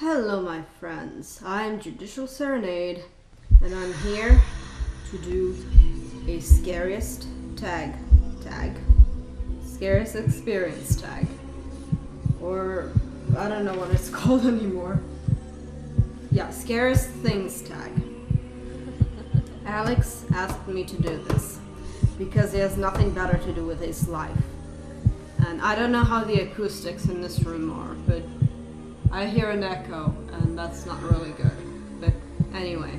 Hello my friends, I'm Judicial Serenade and I'm here to do a scariest scariest experience tag, or I don't know what it's called anymore. Yeah, scariest things tag. Alex asked me to do this because he has nothing better to do with his life. And I don't know how the acoustics in this room are, but I hear an echo, and that's not really good. But anyway.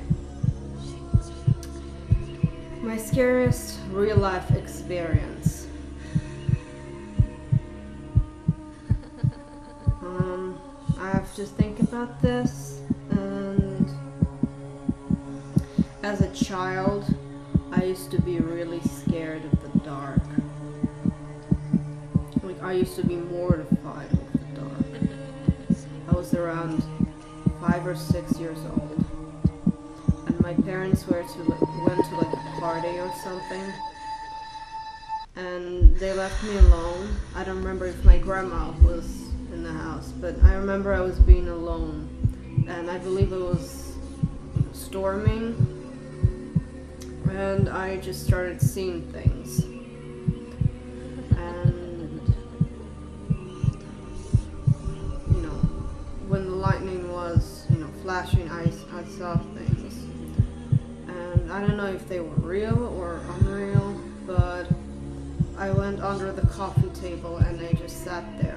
My scariest real-life experience. I have to think about this, and as a child, I used to be really scared of the dark. Like, I used to be mortified of the dark. I was around 5 or 6 years old, and my parents went to a party or something, and they left me alone. I don't remember if my grandma was in the house, but I remember I was being alone, and I believe it was storming, and I just started seeing things. When the lightning was, flashing, I saw things. And I don't know if they were real or unreal, but I went under the coffee table and I just sat there.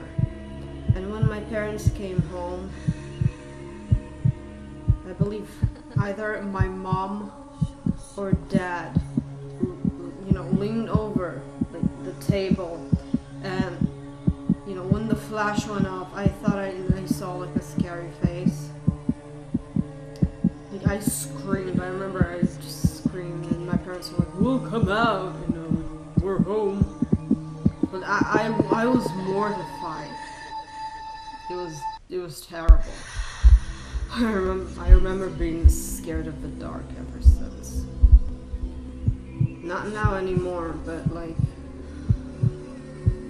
And when my parents came home, I believe either my mom or dad, leaned over the table, and when the flash went off, I thought I saw like a scary face. Like, I screamed. I remember I just screamed, and my parents were like, "We'll come out, we're home." But I was mortified. It was terrible. I remember being scared of the dark ever since. Not now anymore, but like,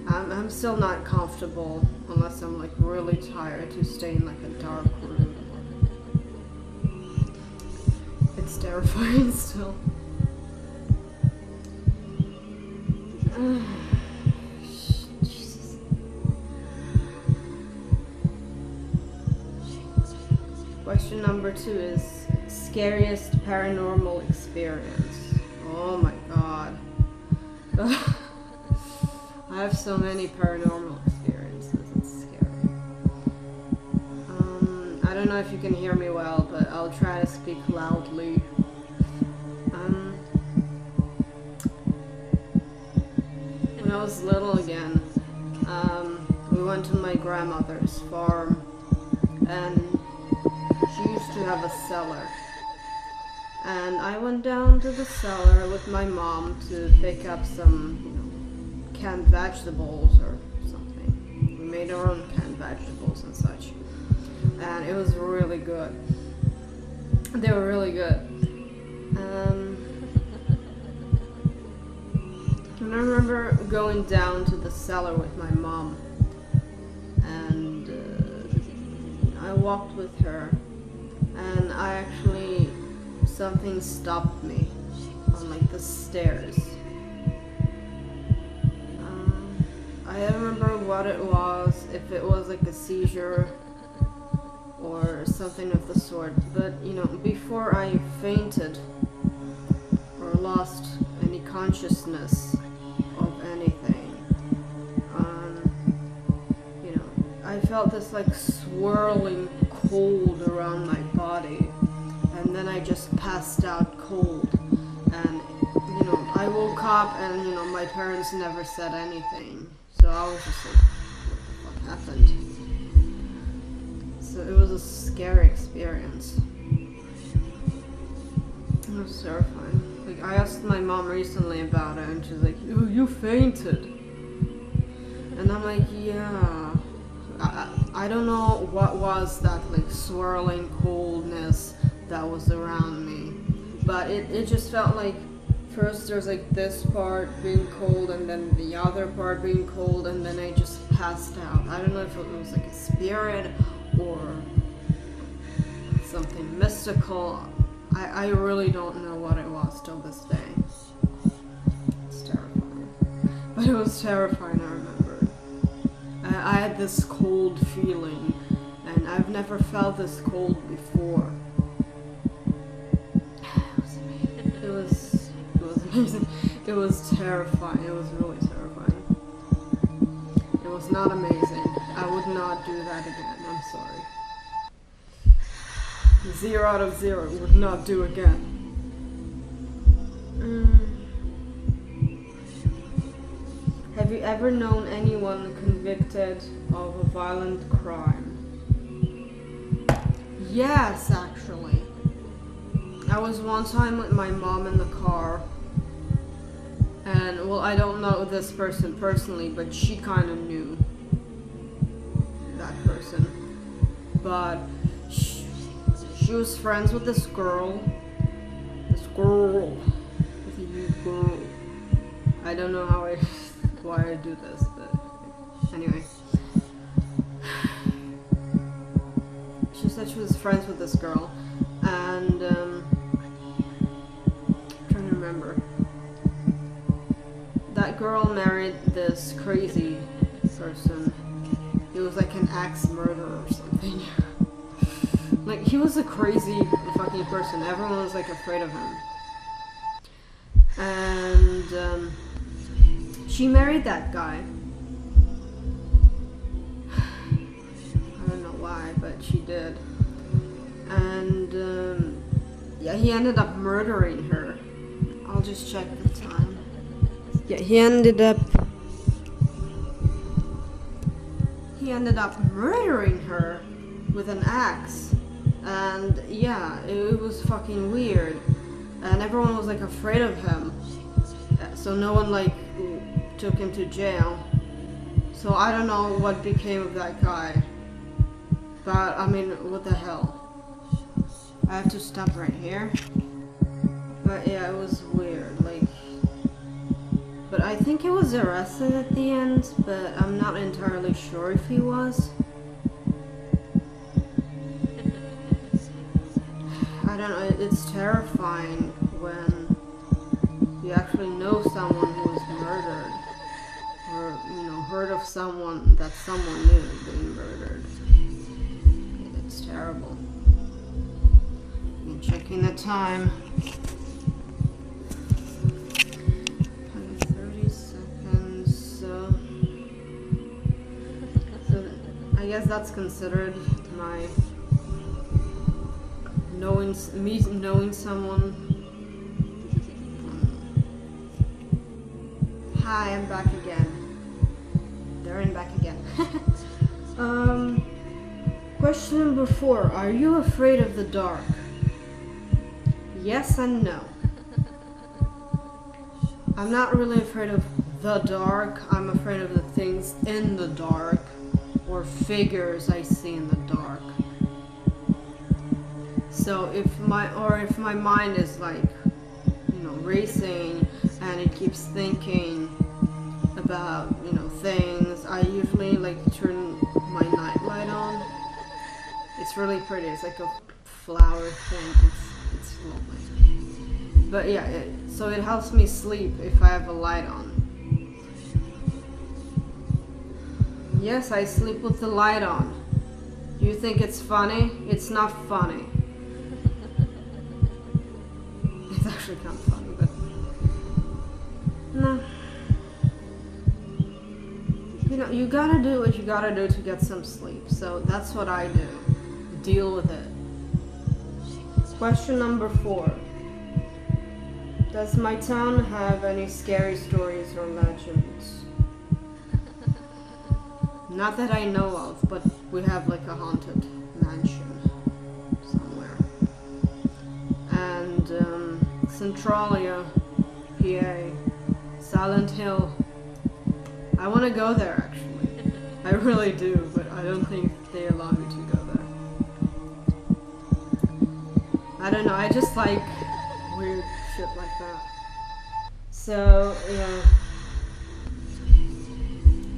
I'm still not comfortable unless I'm like really tired to stay in like a dark room. It's terrifying still. Jesus. Question number 2 is scariest paranormal experience. Oh my god. I have so many paranormal experiences, it's scary. I don't know if you can hear me well, but I'll try to speak loudly. When I was little again, we went to my grandmother's farm, and she used to have a cellar. And I went down to the cellar with my mom to pick up some, canned vegetables or something. We made our own canned vegetables and such, and it was really good. They were really good. And I remember going down to the cellar with my mom, and I walked with her, and something stopped me on like the stairs. I don't remember what it was, if it was like a seizure or something of the sort, but before I fainted or lost any consciousness of anything, I felt this like swirling cold around my body, and then I just passed out cold, and I woke up, and my parents never said anything. So I was just like, what happened? So it was a scary experience. It was terrifying. Like, I asked my mom recently about it, and she's like, you fainted. And I'm like, yeah. I don't know what was that like swirling coldness that was around me. But it just felt like, first there's like this part being cold, and then the other part being cold, and then I just passed out. I don't know if it was like a spirit or something mystical. I really don't know what it was till this day. It's terrifying. But it was terrifying, I remember. I had this cold feeling, and I've never felt this cold before. It was amazing. It was terrifying. It was really terrifying. It was not amazing. I would not do that again. I'm sorry. 0 out of 0 would not do again. Have you ever known anyone convicted of a violent crime? Yes, actually. I was one time with my mom in the car, and well, I don't know this person personally, but she kind of knew that person. But she was friends with this girl. With you girl. I don't know why I do this, but anyway. She said she was friends with this girl, and I'm trying to remember. That girl married this crazy person. He was like an axe murderer or something. Like, he was a crazy fucking person. Everyone was like afraid of him. And she married that guy. I don't know why, but she did. And yeah, he ended up murdering her. I'll just check the time. Yeah, he ended up murdering her with an axe. And yeah, it was fucking weird. And everyone was like afraid of him. So no one like took him to jail. So I don't know what became of that guy. But I mean, what the hell? I have to stop right here. But yeah, it was weird. Like, but I think he was arrested at the end, but I'm not entirely sure if he was. I don't know, it's terrifying when you actually know someone who was murdered, or, you know, heard of someone that someone knew being murdered. It's terrible. I'm checking the time. 30 seconds, so I guess that's considered my knowing someone. Hi, I'm back again. There and back again. Question number 4. Are you afraid of the dark? Yes and no. I'm not really afraid of the dark. I'm afraid of the things in the dark, or figures I see in the dark. So if my mind is like, you know, racing and it keeps thinking about, you know, things, I usually like turn my nightlight on. It's really pretty. It's like a flower thing. It's lovely. But yeah, so it helps me sleep if I have a light on. Yes, I sleep with the light on. Do you think it's funny? It's not funny. It's actually kind of funny, but no. You know, you gotta do what you gotta do to get some sleep. So that's what I do. Deal with it. Question number 4. Does my town have any scary stories or legends? Not that I know of, but we have like a haunted mansion somewhere. And Centralia, PA, Silent Hill. I want to go there actually. I really do, but I don't think they allow me to go there. I don't know, I just like weird shit like that. So, yeah.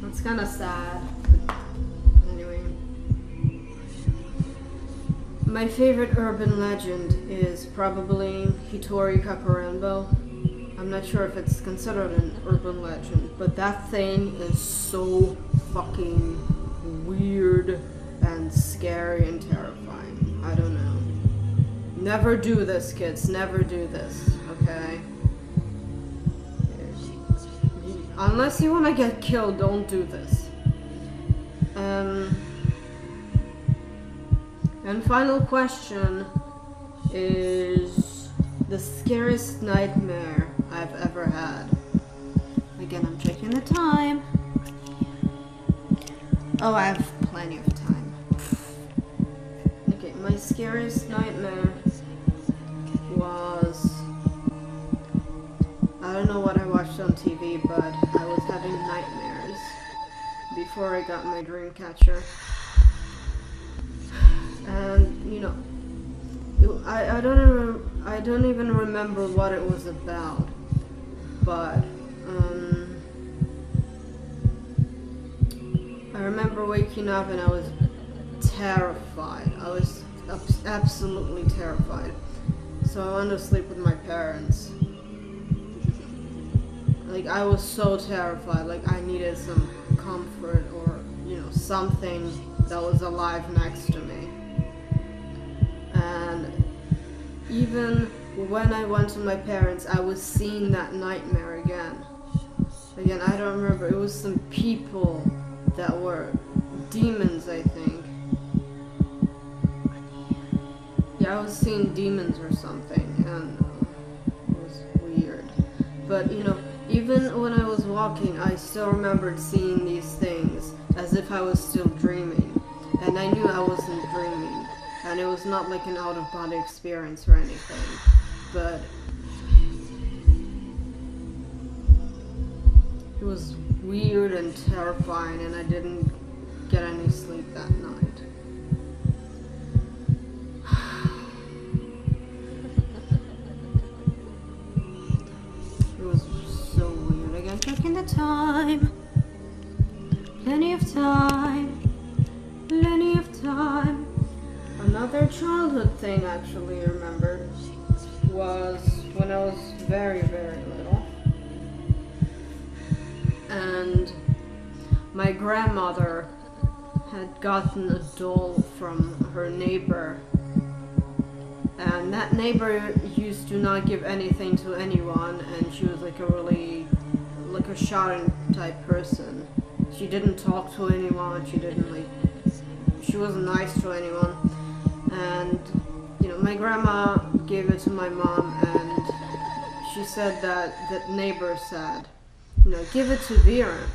It's kind of sad. Anyway. My favorite urban legend is probably Hitori Kakurenbo. I'm not sure if it's considered an urban legend, but that thing is so fucking weird and scary and terrifying. I don't know. Never do this, kids. Never do this, okay? Unless you want to get killed, don't do this. And final question is the scariest nightmare I've ever had. Again, I'm checking the time. Oh, I have plenty of time. Okay, my scariest nightmare was... I don't know what I watched on TV, but I was having nightmares before I got my dream catcher. And, you know, I don't even remember what it was about, but I remember waking up and I was terrified. I was absolutely terrified. So I went to sleep with my parents. Like, I was so terrified. Like, I needed some comfort or, you know, something that was alive next to me. And even when I went to my parents, I was seeing that nightmare again. Again, I don't remember. It was some people that were demons, I think. Yeah, I was seeing demons or something, and it was weird. But, you know, even when I was walking, I still remembered seeing these things as if I was still dreaming. And I knew I wasn't dreaming. And it was not like an out-of-body experience or anything. But it was weird and terrifying, and I didn't get any sleep that night. It was so weird. Again, checking the time. Plenty of time. Plenty of time. Another childhood thing I actually remembered was when I was very, very little. And my grandmother had gotten a doll from her neighbor. And that neighbor used to not give anything to anyone, and she was like a shy type person. She didn't talk to anyone, she wasn't nice to anyone. And, you know, my grandma gave it to my mom, and she said that neighbor said, you know, give it to Vera.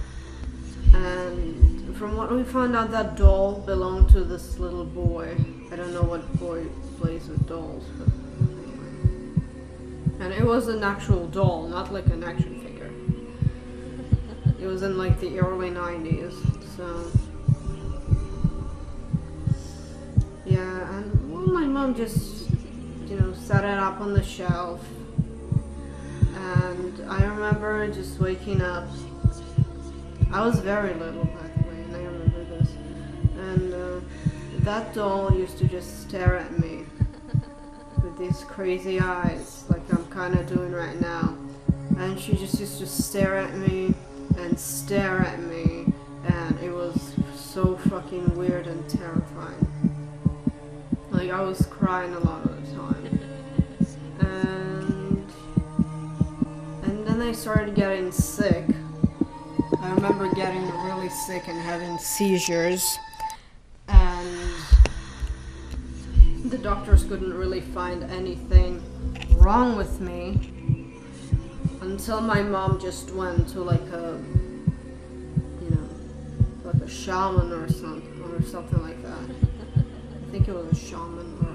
And from what we found out, that doll belonged to this little boy. I don't know what boy plays with dolls, but anyway. And it was an actual doll, not like an action figure. It was in like the early 90s, so... Yeah, and well, my mom just, you know, set it up on the shelf. And I remember just waking up. I was very little, by the way, and I remember this. And that doll used to just stare at me with these crazy eyes, like I'm kind of doing right now. And she just used to stare at me and stare at me, and it was so fucking weird and terrifying. Like, I was crying a lot of the time. And then I started getting sick. I remember getting really sick and having seizures. And the doctors couldn't really find anything wrong with me until my mom just went to like a, you know, like a shaman or something like that. I think it was a shaman or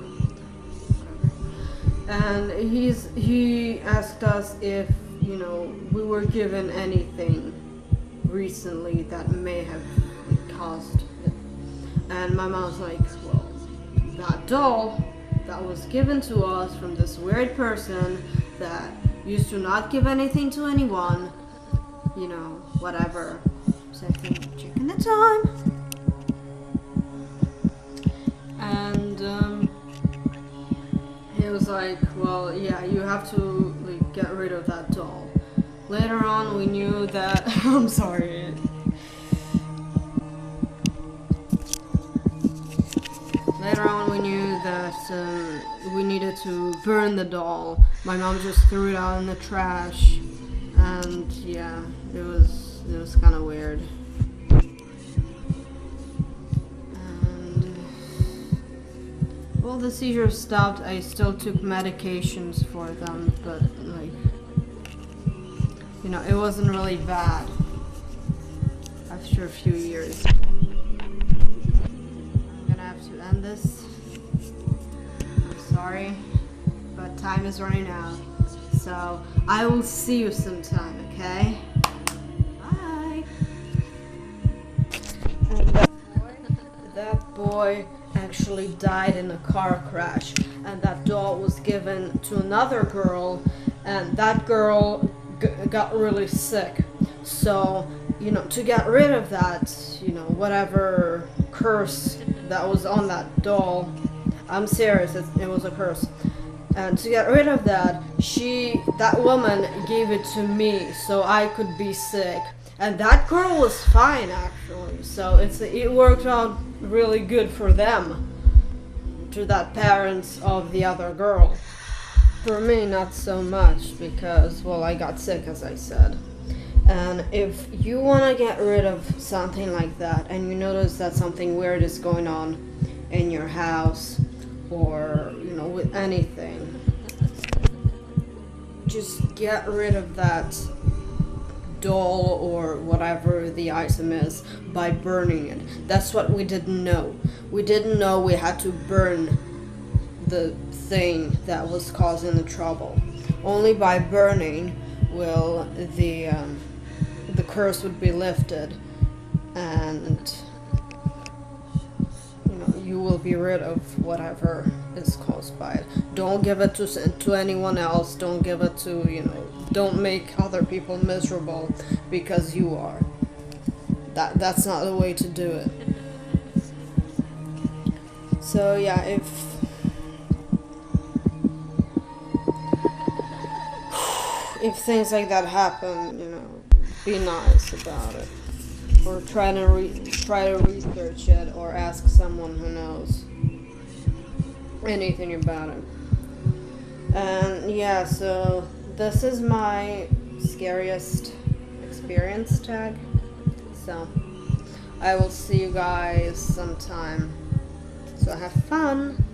whatever. And he asked us if, you know, we were given anything recently that may have caused it. And my mom's like, well, that doll that was given to us from this weird person that used to not give anything to anyone, you know, whatever. So I think checking the time. And was like, well, yeah, you have to like get rid of that doll. Later on, we knew that. I'm sorry. Later on, we knew that we needed to burn the doll. My mom just threw it out in the trash, and yeah, it was kind of weird. And well, the seizures stopped. I still took medications for them, but like, you know, it wasn't really bad after a few years. End this. I'm sorry, but time is running out. So I will see you sometime, okay? Bye. And that boy actually died in a car crash, and that doll was given to another girl, and that girl got really sick. So, you know, to get rid of that, you know, whatever curse that was on that doll, I'm serious, it was a curse. And to get rid of that, that woman gave it to me so I could be sick. And that girl was fine, actually. So it worked out really good for them, to that parents of the other girl. For me, not so much, because, well, I got sick, as I said. And if you want to get rid of something like that, and you notice that something weird is going on in your house, or, you know, with anything, just get rid of that doll or whatever the item is by burning it. That's what we didn't know. We didn't know we had to burn the thing that was causing the trouble. Only by burning will the curse would be lifted, and you know, you will be rid of whatever is caused by it. Don't give it to anyone else. Don't give it to, you know, don't make other people miserable because you are. That's not the way to do it. So yeah, if things like that happen, you know, be nice about it, or try to research it, or ask someone who knows anything about it. And yeah, so this is my scariest experience tag. So I will see you guys sometime. So have fun.